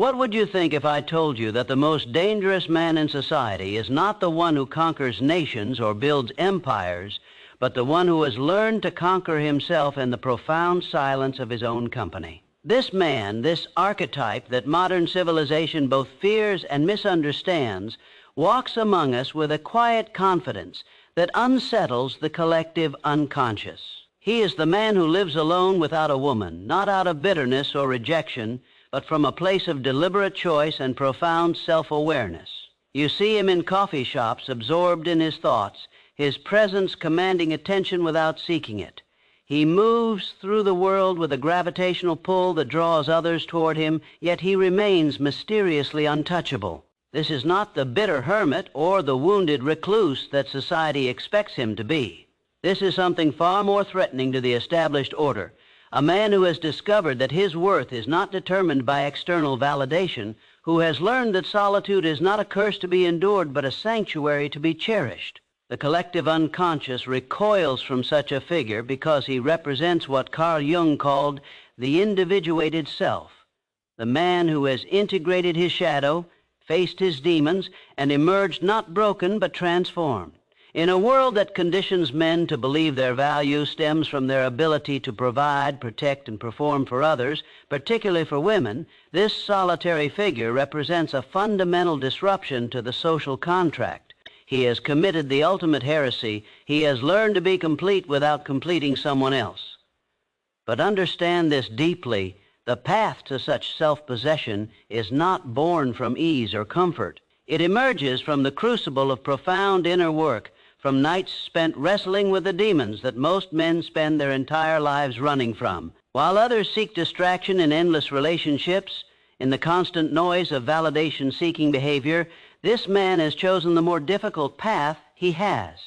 What would you think if I told you that the most dangerous man in society is not the one who conquers nations or builds empires, but the one who has learned to conquer himself in the profound silence of his own company? This man, this archetype that modern civilization both fears and misunderstands, walks among us with a quiet confidence that unsettles the collective unconscious. He is the man who lives alone without a woman, not out of bitterness or rejection, but from a place of deliberate choice and profound self-awareness. You see him in coffee shops, absorbed in his thoughts, his presence commanding attention without seeking it. He moves through the world with a gravitational pull that draws others toward him, yet he remains mysteriously untouchable. This is not the bitter hermit or the wounded recluse that society expects him to be. This is something far more threatening to the established order. A man who has discovered that his worth is not determined by external validation, who has learned that solitude is not a curse to be endured, but a sanctuary to be cherished. The collective unconscious recoils from such a figure because he represents what Carl Jung called the individuated self, the man who has integrated his shadow, faced his demons, and emerged not broken but transformed. In a world that conditions men to believe their value stems from their ability to provide, protect, and perform for others, particularly for women, this solitary figure represents a fundamental disruption to the social contract. He has committed the ultimate heresy. He has learned to be complete without completing someone else. But understand this deeply. The path to such self-possession is not born from ease or comfort. It emerges from the crucible of profound inner work, from nights spent wrestling with the demons that most men spend their entire lives running from. While others seek distraction in endless relationships, in the constant noise of validation-seeking behavior, this man has chosen the more difficult path he has,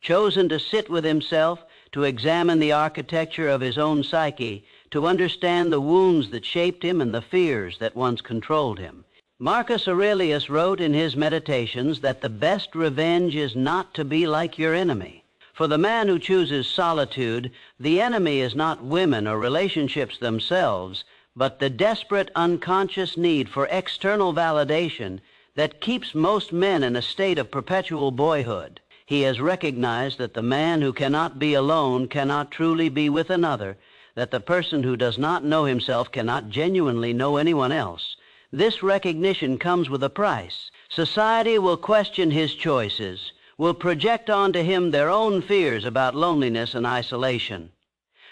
chosen to sit with himself, to examine the architecture of his own psyche, to understand the wounds that shaped him and the fears that once controlled him. Marcus Aurelius wrote in his Meditations that the best revenge is not to be like your enemy. For the man who chooses solitude, the enemy is not women or relationships themselves, but the desperate unconscious need for external validation that keeps most men in a state of perpetual boyhood. He has recognized that the man who cannot be alone cannot truly be with another, that the person who does not know himself cannot genuinely know anyone else. This recognition comes with a price. Society will question his choices, will project onto him their own fears about loneliness and isolation.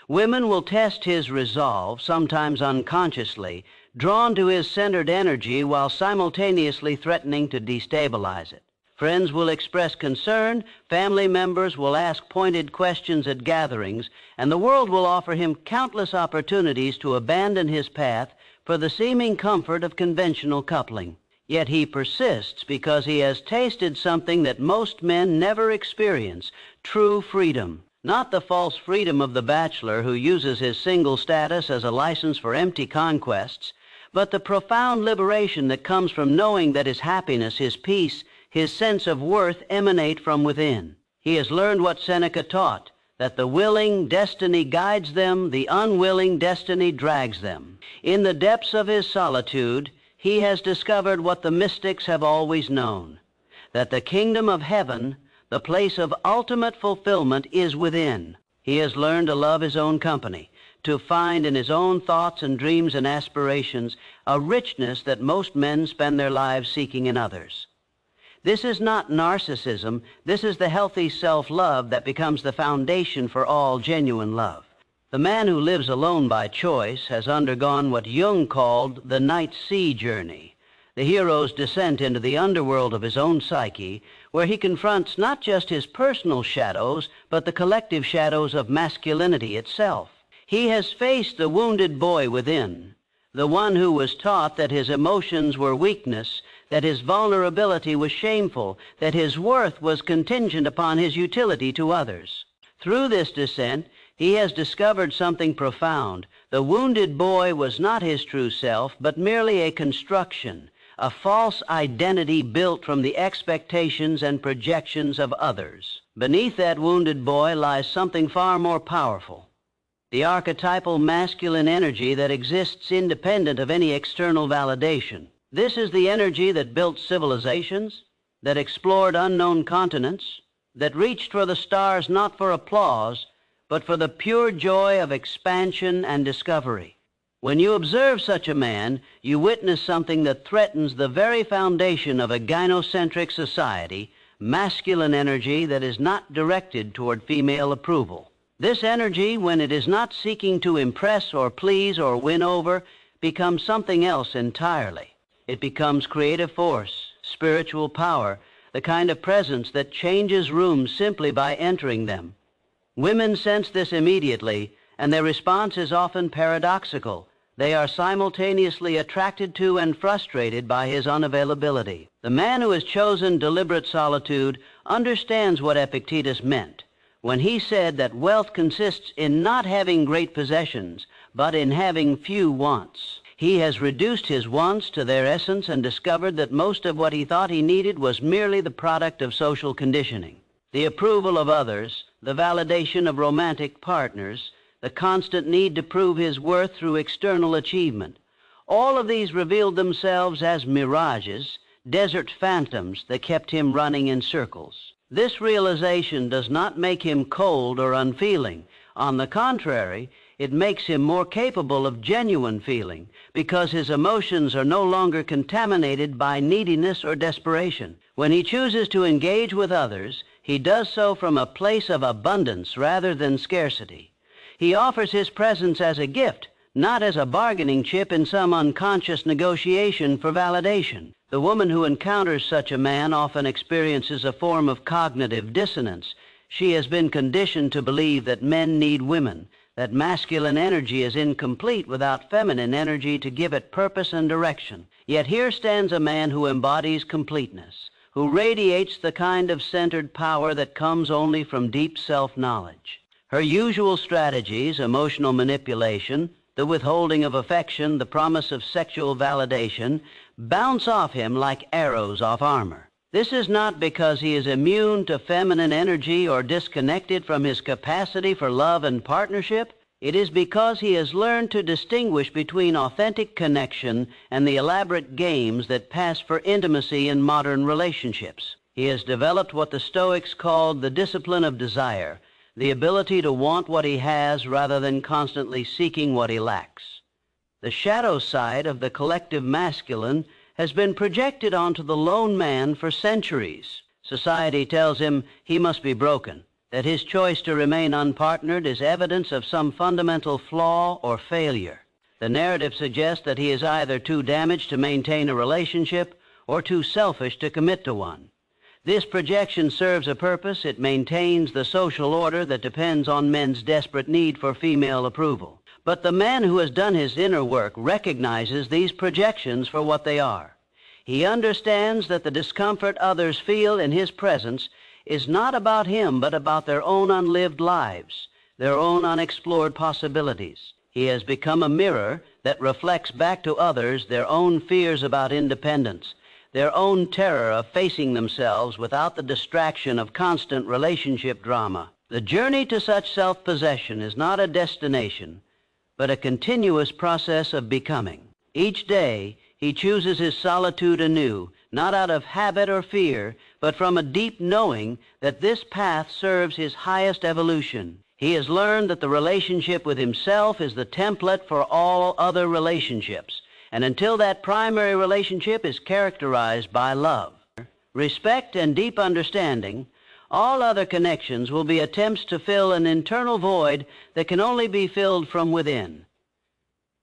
Women will test his resolve, sometimes unconsciously, drawn to his centered energy while simultaneously threatening to destabilize it. Friends will express concern, family members will ask pointed questions at gatherings, and the world will offer him countless opportunities to abandon his path for the seeming comfort of conventional coupling. Yet he persists because he has tasted something that most men never experience, true freedom. Not the false freedom of the bachelor who uses his single status as a license for empty conquests, but the profound liberation that comes from knowing that his happiness, his peace, his sense of worth emanate from within. He has learned what Seneca taught, that the willing destiny guides them, the unwilling destiny drags them. In the depths of his solitude, he has discovered what the mystics have always known, that the kingdom of heaven, the place of ultimate fulfillment, is within. He has learned to love his own company, to find in his own thoughts and dreams and aspirations a richness that most men spend their lives seeking in others. This is not narcissism. This is the healthy self-love that becomes the foundation for all genuine love. The man who lives alone by choice has undergone what Jung called the night sea journey, the hero's descent into the underworld of his own psyche, where he confronts not just his personal shadows, but the collective shadows of masculinity itself. He has faced the wounded boy within, the one who was taught that his emotions were weakness, that his vulnerability was shameful, that his worth was contingent upon his utility to others. Through this descent, he has discovered something profound. The wounded boy was not his true self, but merely a construction, a false identity built from the expectations and projections of others. Beneath that wounded boy lies something far more powerful, the archetypal masculine energy that exists independent of any external validation. This is the energy that built civilizations, that explored unknown continents, that reached for the stars not for applause, but for the pure joy of expansion and discovery. When you observe such a man, you witness something that threatens the very foundation of a gynocentric society, masculine energy that is not directed toward female approval. This energy, when it is not seeking to impress or please or win over, becomes something else entirely. It becomes creative force, spiritual power, the kind of presence that changes rooms simply by entering them. Women sense this immediately, and their response is often paradoxical. They are simultaneously attracted to and frustrated by his unavailability. The man who has chosen deliberate solitude understands what Epictetus meant when he said that wealth consists in not having great possessions, but in having few wants. He has reduced his wants to their essence and discovered that most of what he thought he needed was merely the product of social conditioning. The approval of others, the validation of romantic partners, the constant need to prove his worth through external achievement. All of these revealed themselves as mirages, desert phantoms that kept him running in circles. This realization does not make him cold or unfeeling. On the contrary, it makes him more capable of genuine feeling, because his emotions are no longer contaminated by neediness or desperation. When he chooses to engage with others, he does so from a place of abundance rather than scarcity. He offers his presence as a gift, not as a bargaining chip in some unconscious negotiation for validation. The woman who encounters such a man often experiences a form of cognitive dissonance. She has been conditioned to believe that men need women, that masculine energy is incomplete without feminine energy to give it purpose and direction. Yet here stands a man who embodies completeness, who radiates the kind of centered power that comes only from deep self-knowledge. Her usual strategies, emotional manipulation, the withholding of affection, the promise of sexual validation, bounce off him like arrows off armor. This is not because he is immune to feminine energy or disconnected from his capacity for love and partnership. It is because he has learned to distinguish between authentic connection and the elaborate games that pass for intimacy in modern relationships. He has developed what the Stoics called the discipline of desire, the ability to want what he has rather than constantly seeking what he lacks. The shadow side of the collective masculine has been projected onto the lone man for centuries. Society tells him he must be broken, that his choice to remain unpartnered is evidence of some fundamental flaw or failure. The narrative suggests that he is either too damaged to maintain a relationship or too selfish to commit to one. This projection serves a purpose. It maintains the social order that depends on men's desperate need for female approval. But the man who has done his inner work recognizes these projections for what they are. He understands that the discomfort others feel in his presence is not about him, but about their own unlived lives, their own unexplored possibilities. He has become a mirror that reflects back to others their own fears about independence, their own terror of facing themselves without the distraction of constant relationship drama. The journey to such self-possession is not a destination, but a continuous process of becoming. Each day, he chooses his solitude anew, not out of habit or fear, but from a deep knowing that this path serves his highest evolution. He has learned that the relationship with himself is the template for all other relationships, and until that primary relationship is characterized by love, respect, and deep understanding, all other connections will be attempts to fill an internal void that can only be filled from within.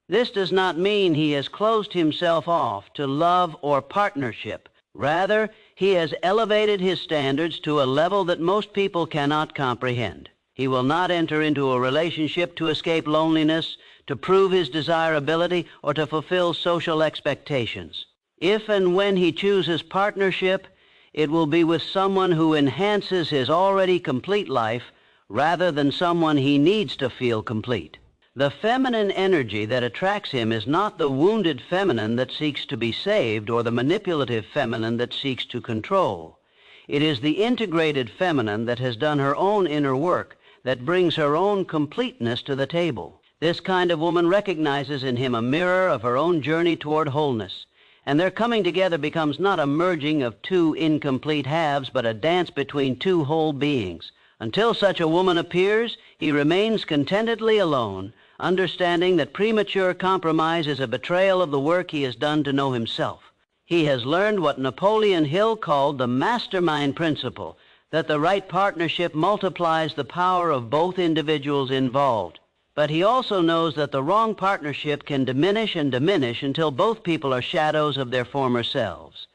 This does not mean he has closed himself off to love or partnership. Rather, he has elevated his standards to a level that most people cannot comprehend. He will not enter into a relationship to escape loneliness, to prove his desirability, or to fulfill social expectations. If and when he chooses partnership, it will be with someone who enhances his already complete life rather than someone he needs to feel complete. The feminine energy that attracts him is not the wounded feminine that seeks to be saved or the manipulative feminine that seeks to control. It is the integrated feminine that has done her own inner work, that brings her own completeness to the table. This kind of woman recognizes in him a mirror of her own journey toward wholeness, and their coming together becomes not a merging of two incomplete halves, but a dance between two whole beings. Until such a woman appears, he remains contentedly alone, understanding that premature compromise is a betrayal of the work he has done to know himself. He has learned what Napoleon Hill called the mastermind principle, that the right partnership multiplies the power of both individuals involved. But he also knows that the wrong partnership can diminish and diminish until both people are shadows of their former selves.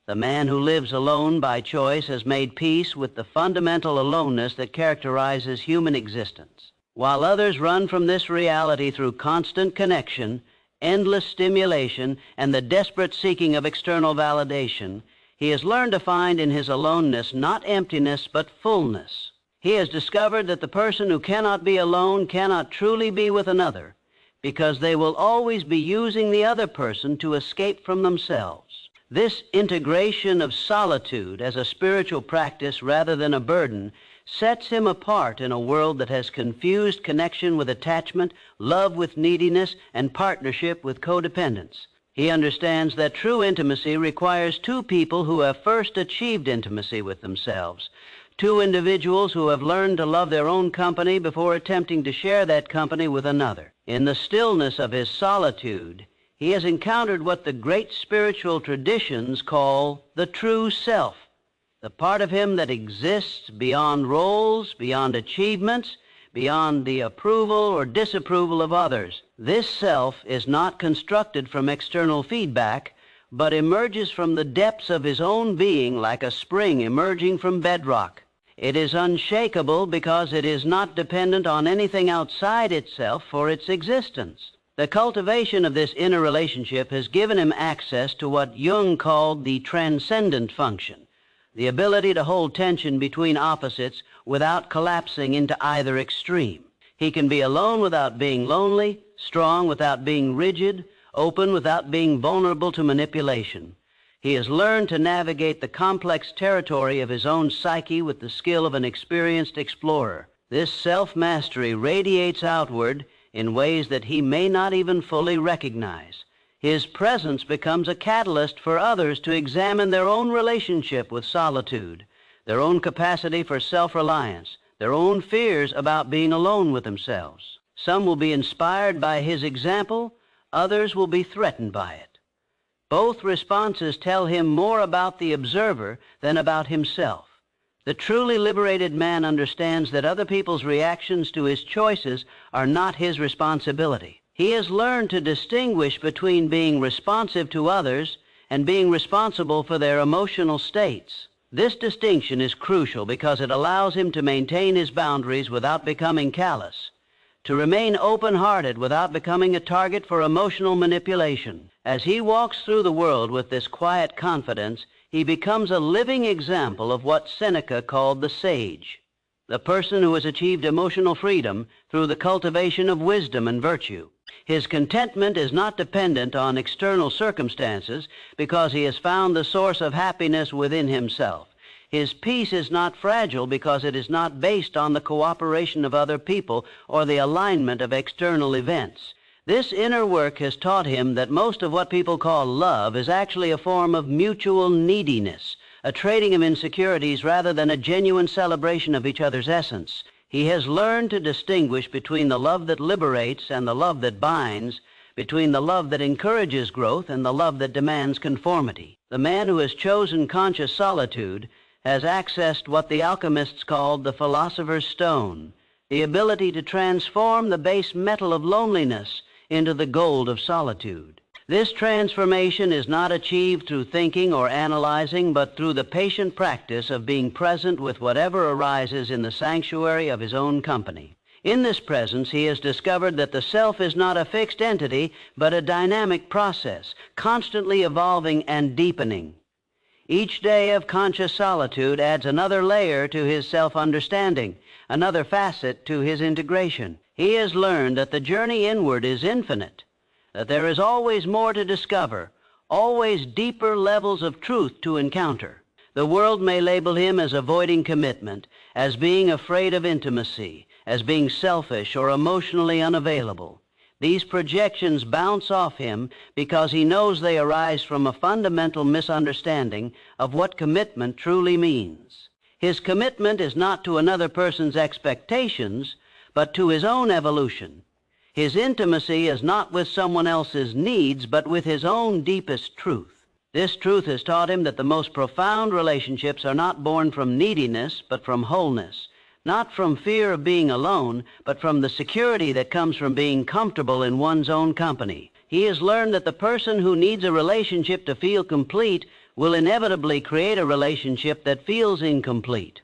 The man who lives alone by choice has made peace with the fundamental aloneness that characterizes human existence. While others run from this reality through constant connection, endless stimulation, and the desperate seeking of external validation, he has learned to find in his aloneness not emptiness but fullness. He has discovered that the person who cannot be alone cannot truly be with another, because they will always be using the other person to escape from themselves. This integration of solitude as a spiritual practice rather than a burden sets him apart in a world that has confused connection with attachment, love with neediness, and partnership with codependence. He understands that true intimacy requires two people who have first achieved intimacy with themselves, two individuals who have learned to love their own company before attempting to share that company with another. In the stillness of his solitude, he has encountered what the great spiritual traditions call the true self, the part of him that exists beyond roles, beyond achievements, beyond the approval or disapproval of others. This self is not constructed from external feedback, but emerges from the depths of his own being like a spring emerging from bedrock. It is unshakable because it is not dependent on anything outside itself for its existence. The cultivation of this inner relationship has given him access to what Jung called the transcendent function, the ability to hold tension between opposites without collapsing into either extreme. He can be alone without being lonely, strong without being rigid, open without being vulnerable to manipulation. He has learned to navigate the complex territory of his own psyche with the skill of an experienced explorer. This self-mastery radiates outward in ways that he may not even fully recognize. His presence becomes a catalyst for others to examine their own relationship with solitude, their own capacity for self-reliance, their own fears about being alone with themselves. Some will be inspired by his example, others will be threatened by it. Both responses tell him more about the observer than about himself. The truly liberated man understands that other people's reactions to his choices are not his responsibility. He has learned to distinguish between being responsive to others and being responsible for their emotional states. This distinction is crucial because it allows him to maintain his boundaries without becoming callous, to remain open-hearted without becoming a target for emotional manipulation. As he walks through the world with this quiet confidence, he becomes a living example of what Seneca called the sage, the person who has achieved emotional freedom through the cultivation of wisdom and virtue. His contentment is not dependent on external circumstances because he has found the source of happiness within himself. His peace is not fragile because it is not based on the cooperation of other people or the alignment of external events. This inner work has taught him that most of what people call love is actually a form of mutual neediness, a trading of insecurities rather than a genuine celebration of each other's essence. He has learned to distinguish between the love that liberates and the love that binds, between the love that encourages growth and the love that demands conformity. The man who has chosen conscious solitude has accessed what the alchemists called the philosopher's stone, the ability to transform the base metal of loneliness into the gold of solitude. This transformation is not achieved through thinking or analyzing, but through the patient practice of being present with whatever arises in the sanctuary of his own company. In this presence, he has discovered that the self is not a fixed entity, but a dynamic process, constantly evolving and deepening. Each day of conscious solitude adds another layer to his self-understanding, another facet to his integration. He has learned that the journey inward is infinite, that there is always more to discover, always deeper levels of truth to encounter. The world may label him as avoiding commitment, as being afraid of intimacy, as being selfish or emotionally unavailable. These projections bounce off him because he knows they arise from a fundamental misunderstanding of what commitment truly means. His commitment is not to another person's expectations, but to his own evolution. His intimacy is not with someone else's needs, but with his own deepest truth. This truth has taught him that the most profound relationships are not born from neediness, but from wholeness. Not from fear of being alone, but from the security that comes from being comfortable in one's own company. He has learned that the person who needs a relationship to feel complete will inevitably create a relationship that feels incomplete.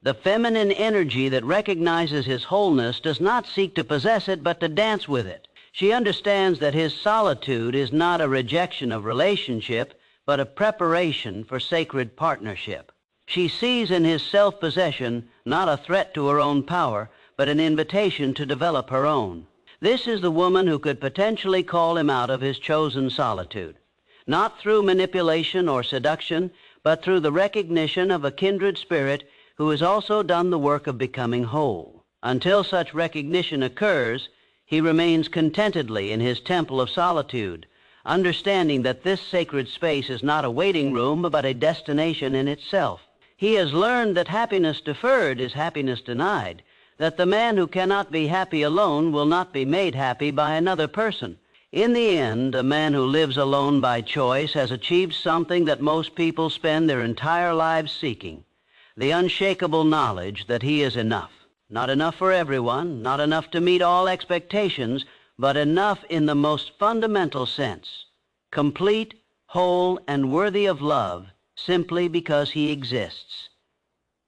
The feminine energy that recognizes his wholeness does not seek to possess it, but to dance with it. She understands that his solitude is not a rejection of relationship, but a preparation for sacred partnership. She sees in his self-possession not a threat to her own power, but an invitation to develop her own. This is the woman who could potentially call him out of his chosen solitude, not through manipulation or seduction, but through the recognition of a kindred spirit who has also done the work of becoming whole. Until such recognition occurs, he remains contentedly in his temple of solitude, understanding that this sacred space is not a waiting room, but a destination in itself. He has learned that happiness deferred is happiness denied, that the man who cannot be happy alone will not be made happy by another person. In the end, a man who lives alone by choice has achieved something that most people spend their entire lives seeking: the unshakable knowledge that he is enough. Not enough for everyone, not enough to meet all expectations, but enough in the most fundamental sense: complete, whole, and worthy of love, simply because he exists.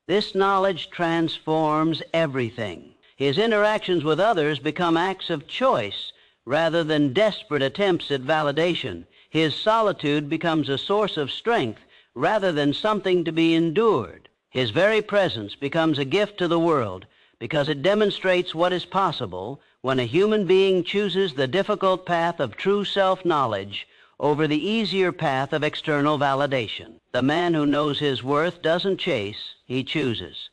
This knowledge transforms everything. His interactions with others become acts of choice rather than desperate attempts at validation. His solitude becomes a source of strength rather than something to be endured. His very presence becomes a gift to the world because it demonstrates what is possible when a human being chooses the difficult path of true self-knowledge over the easier path of external validation. The man who knows his worth doesn't chase, he chooses.